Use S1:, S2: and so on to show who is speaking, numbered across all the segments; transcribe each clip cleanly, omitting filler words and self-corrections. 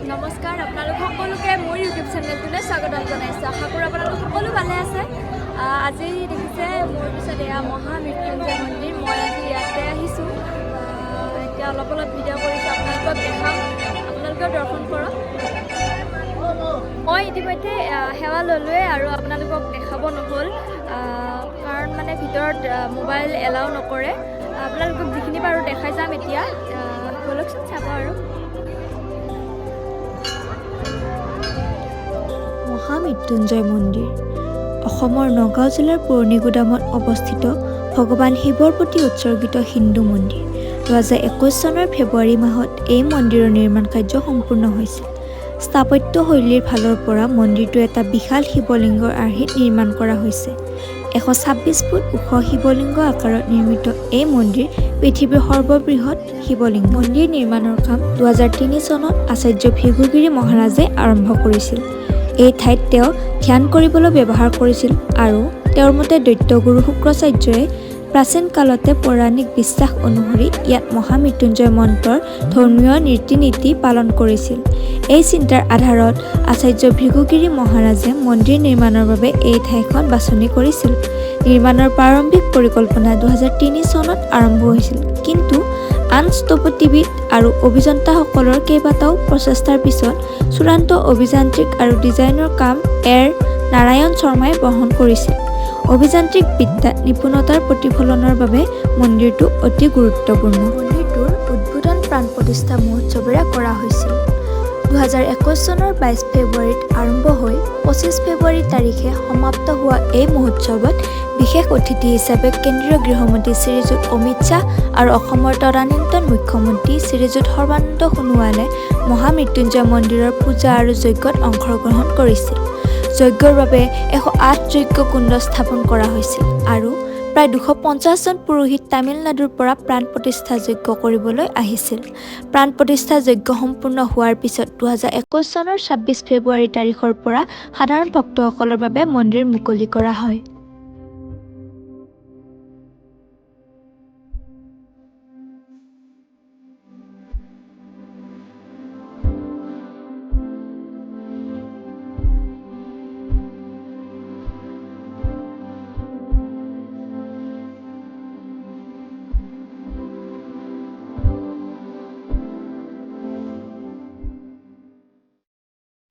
S1: নমস্কাৰ আপোনালোক সকলোকে মোৰ ইউটিউব চেনেলটোলৈ স্বাগতম জনাইছোঁ। আশা কৰোঁ আপোনালোক সকলো ভালে আছে। আজি দেখিছে মোৰ পিছত এয়া মহামৃত্যুঞ্জয় মন্দিৰ। মই আজি ইয়াতে আহিছোঁ। এতিয়া অলপ ভিডিঅ' কৰিছোঁ, আপোনালোকক দেখাম, আপোনালোকেও দৰ্শন কৰক। মই ইতিমধ্যে সেৱা ল'লোৱে আৰু আপোনালোকক দেখাব নহ'ল, কাৰণ মানে ভিতৰত মোবাইল এলাউ নকৰে। আপোনালোকক যিখিনি পাৰোঁ দেখাই যাম। এতিয়া ব'লকচোন চাব আৰু।
S2: মহামৃত্যুঞ্জয় মন্দিৰ অসমৰ নগাঁও জিলাৰ পুৰণিগুদামত অৱস্থিত ভগৱান শিৱৰ প্ৰতি উৎসৰ্গিত হিন্দু মন্দিৰ। 2021 চনৰ ফেব্ৰুৱাৰী মাহত এই মন্দিৰৰ নিৰ্মাণ কাৰ্য সম্পূৰ্ণ হৈছিল। স্থাপত্যশৈলীৰ ফালৰ পৰা মন্দিৰটো এটা বিশাল শিৱলিংগৰ আৰ্হিত নিৰ্মাণ কৰা হৈছে। 126 ফুট ওখ শিৱলিংগ আকাৰত নিৰ্মিত এই মন্দিৰ পৃথিৱীৰ সৰ্ববৃহৎ শিৱলিংগ। মন্দিৰ নিৰ্মাণৰ কাম 2003 চনত আচাৰ্য ভৃগুগিৰি মহাৰাজে আৰম্ভ কৰিছিল। এই ঠাইত তেওঁ ধ্যান কৰিবলৈ ব্যৱহাৰ কৰিছিল আৰু তেওঁৰ মতে দৈত্যগুৰু শুক্ৰাচাৰ্যই প্ৰাচীন কালতে পৌৰাণিক বিশ্বাস অনুসৰি ইয়াত মহামৃত্যুঞ্জয় মন্ত্ৰৰ ধৰ্মীয় ৰীতি নীতি পালন কৰিছিল। এই চিন্তাৰ আধাৰত আচাৰ্য ভৃগুগিৰি মহাৰাজে মন্দিৰ নিৰ্মাণৰ বাবে এই ঠাইখন বাছনি কৰিছিল। নিৰ্মাণৰ প্ৰাৰম্ভিক পৰিকল্পনা 2003 চনত আৰম্ভ হৈছিল, কিন্তু আন স্থপতিবিদ আৰু অভিযন্তাসকলৰ কেইবাটাও প্ৰচেষ্টাৰ পিছত চূড়ান্ত অভিযান্ত্ৰিক আৰু ডিজাইনৰ কাম নাৰায়ণ শৰ্মাই বহন কৰিছিল। অভিযান্ত্ৰিক বিদ্যাত নিপুণতাৰ প্ৰতিফলনৰ বাবে মন্দিৰটো অতি গুৰুত্বপূৰ্ণ। মন্দিৰটোৰ উদ্বোধন প্ৰাণ প্ৰতিষ্ঠা মহোৎসৱেৰে কৰা হৈছিল। 2021 চনৰ 22 ফেব্ৰুৱাৰীত আৰম্ভ হৈ 25 ফেব্ৰুৱাৰী তাৰিখে সমাপ্ত হোৱা এই মহোৎসৱত বিশেষ অতিথি হিচাপে কেন্দ্ৰীয় গৃহমন্ত্ৰী শ্ৰীযুত অমিত শ্বাহ আৰু অসমৰ তদানীন্তন মুখ্যমন্ত্ৰী শ্ৰীযুত সৰ্বানন্দ সোণোৱালে মহামৃত্যুঞ্জয় মন্দিৰৰ পূজা আৰু যজ্ঞত অংশগ্ৰহণ কৰিছিল। যজ্ঞৰ বাবে 108 যজ্ঞ কুণ্ড স্থাপন কৰা হৈছিল আৰু প্ৰায় 250 জন পুৰোহিত তামিলনাডুৰ পৰা প্ৰাণ প্ৰতিষ্ঠা যজ্ঞ কৰিবলৈ আহিছিল। প্ৰাণ প্ৰতিষ্ঠা যজ্ঞ সম্পূৰ্ণ হোৱাৰ পিছত 2021 চনৰ 26 ফেব্ৰুৱাৰী তাৰিখৰ পৰা সাধাৰণ ভক্তসকলৰ বাবে মন্দিৰ মুকলি কৰা হয়।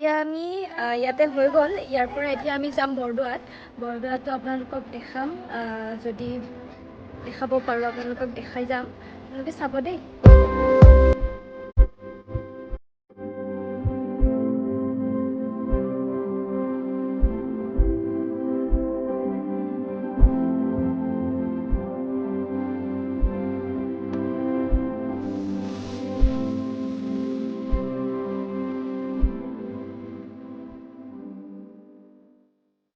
S1: এতিয়া আমি ইয়াতে হৈ গ'ল। ইয়াৰ পৰা এতিয়া আমি যাম বৰদোৱাত। বৰদোৱাতো আপোনালোকক দেখাম, যদি দেখাব পাৰোঁ আপোনালোকক দেখাই যাম। আপোনালোকে চাব দেই।